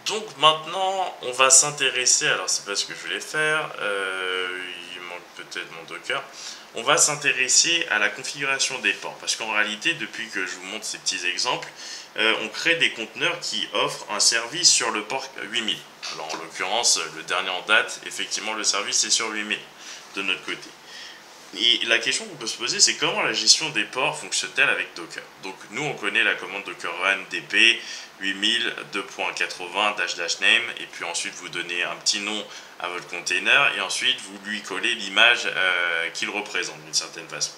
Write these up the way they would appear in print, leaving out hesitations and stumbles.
Donc maintenant, on va s'intéresser, alors c'est pas ce que je voulais faire, il manque peut-être mon Docker. On va s'intéresser à la configuration des ports, parce qu'en réalité, depuis que je vous montre ces petits exemples, on crée des conteneurs qui offrent un service sur le port 8000. Alors en l'occurrence, le dernier en date, effectivement, le service est sur 8000 de notre côté. Et la question qu'on peut se poser, c'est comment la gestion des ports fonctionne-t-elle avec Docker. Donc nous, on connaît la commande Docker Run DP 8000 2.80 -name, et puis ensuite vous donnez un petit nom à votre container, et ensuite vous lui collez l'image qu'il représente d'une certaine façon.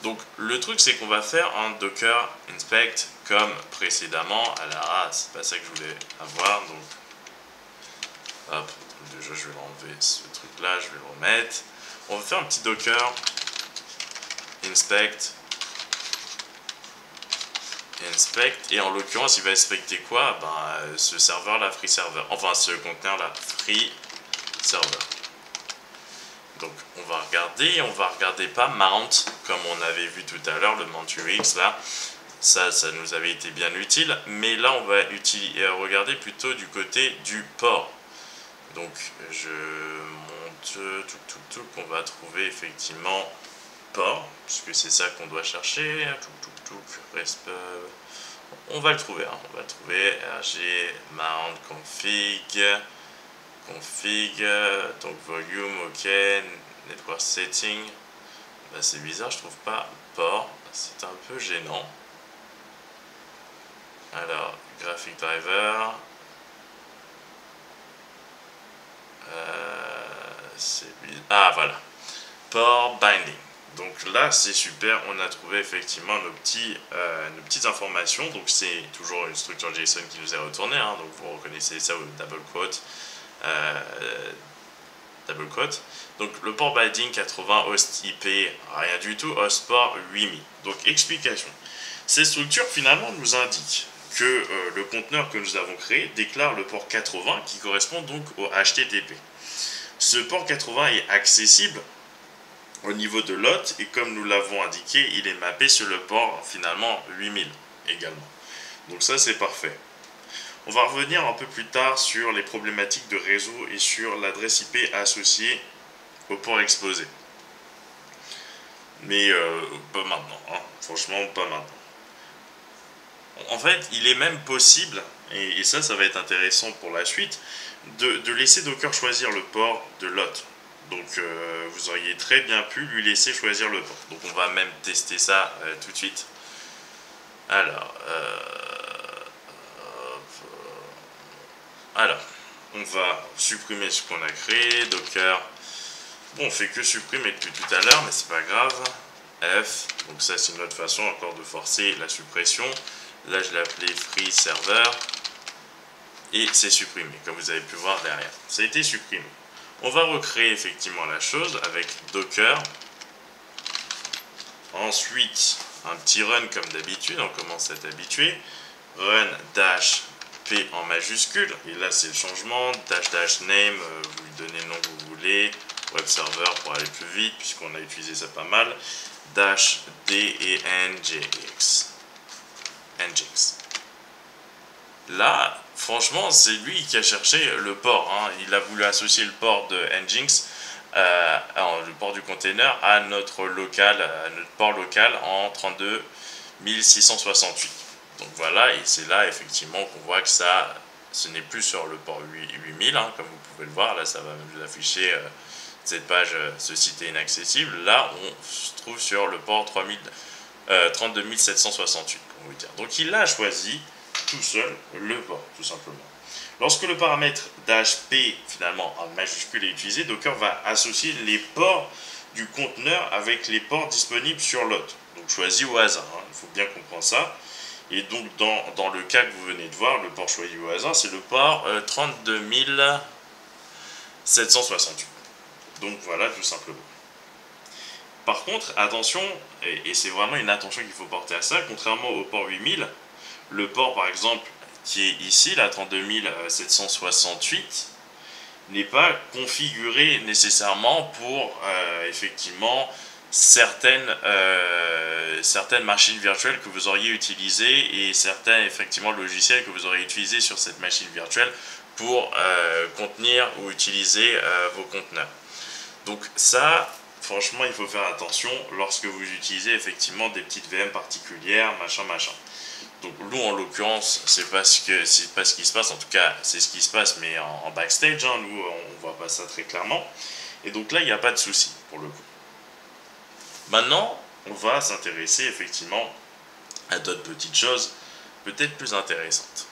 Donc le truc, c'est qu'on va faire un Docker inspect comme précédemment. Alors c'est pas ça que je voulais avoir, donc hop, déjà je vais l'enlever ce truc là, je vais le remettre. On va faire un petit Docker inspect, et en l'occurrence il va inspecter quoi? Ce serveur là, free server, enfin ce conteneur là, free server. Donc on va regarder pas mount comme on avait vu tout à l'heure, le mount UX là, ça nous avait été bien utile, mais là on va regarder plutôt du côté du port. Donc je monte on va trouver effectivement port, puisque c'est ça qu'on doit chercher. On va le trouver, hein. On va le trouver. RG mount config, donc volume, ok, network setting. C'est bizarre, je trouve pas port, c'est un peu gênant. Alors graphic driver, ah voilà, port binding. Donc là c'est super, on a trouvé effectivement nos petites informations. Donc c'est toujours une structure JSON qui nous est retournée, hein. Donc vous reconnaissez ça au double quote. Donc le port binding 80, host IP, rien du tout, host port 8000. Donc explication. Ces structures finalement nous indiquent que le conteneur que nous avons créé déclare le port 80 qui correspond donc au HTTP. Ce port 80 est accessible au niveau de l'hôte, et comme nous l'avons indiqué, il est mappé sur le port finalement 8000 également. Donc ça c'est parfait. On va revenir un peu plus tard sur les problématiques de réseau et sur l'adresse IP associée au port exposé. Mais pas maintenant, hein. Franchement pas maintenant. En fait, il est même possible, et ça va être intéressant pour la suite, de laisser Docker choisir le port de l'hôte. Donc vous auriez très bien pu lui laisser choisir le port. Donc on va même tester ça tout de suite. Alors, on va supprimer ce qu'on a créé. Docker, bon, on fait que supprimer depuis tout à l'heure, mais c'est pas grave. F, donc ça c'est une autre façon encore de forcer la suppression. Là je l'ai appelé free server, et c'est supprimé, comme vous avez pu voir derrière. Ça a été supprimé. On va recréer effectivement la chose avec Docker. Ensuite, un petit run comme d'habitude, on commence à être habitué. Run dash P en majuscule, et là c'est le changement. Dash name, vous lui donnez le nom que vous voulez. Web server pour aller plus vite, puisqu'on a utilisé ça pas mal. Dash D et NGX. Là, franchement, c'est lui qui a cherché le port, hein. Il a voulu associer le port de Nginx, le port du container, à notre port local en 32668. Donc voilà, et c'est là effectivement qu'on voit que ce n'est plus sur le port 8000, hein, comme vous pouvez le voir. Là, ça va vous afficher cette page, ce site est inaccessible. Là, on se trouve sur le port 32768, pour vous dire. Donc il a choisi tout seul le port, tout simplement. Lorsque le paramètre -p finalement en majuscule est utilisé, Docker va associer les ports du conteneur avec les ports disponibles sur l'hôte. Donc choisi au hasard, hein. Il faut bien comprendre ça. Et donc dans le cas que vous venez de voir, le port choisi au hasard, c'est le port 32768. Donc voilà, tout simplement. Par contre, attention, et c'est vraiment une attention qu'il faut porter à ça, contrairement au port 8000, le port par exemple qui est ici, la 32768, n'est pas configuré nécessairement pour effectivement certaines machines virtuelles que vous auriez utilisées et certains effectivement logiciels que vous auriez utilisés sur cette machine virtuelle pour contenir ou utiliser vos conteneurs. Donc ça, franchement, il faut faire attention lorsque vous utilisez effectivement des petites VM particulières, machin. Donc nous, en l'occurrence, c'est pas ce qui se passe, en tout cas, c'est ce qui se passe, mais en backstage, hein, nous, on voit pas ça très clairement. Et donc là, il n'y a pas de souci pour le coup. Maintenant, on va s'intéresser effectivement à d'autres petites choses peut-être plus intéressantes.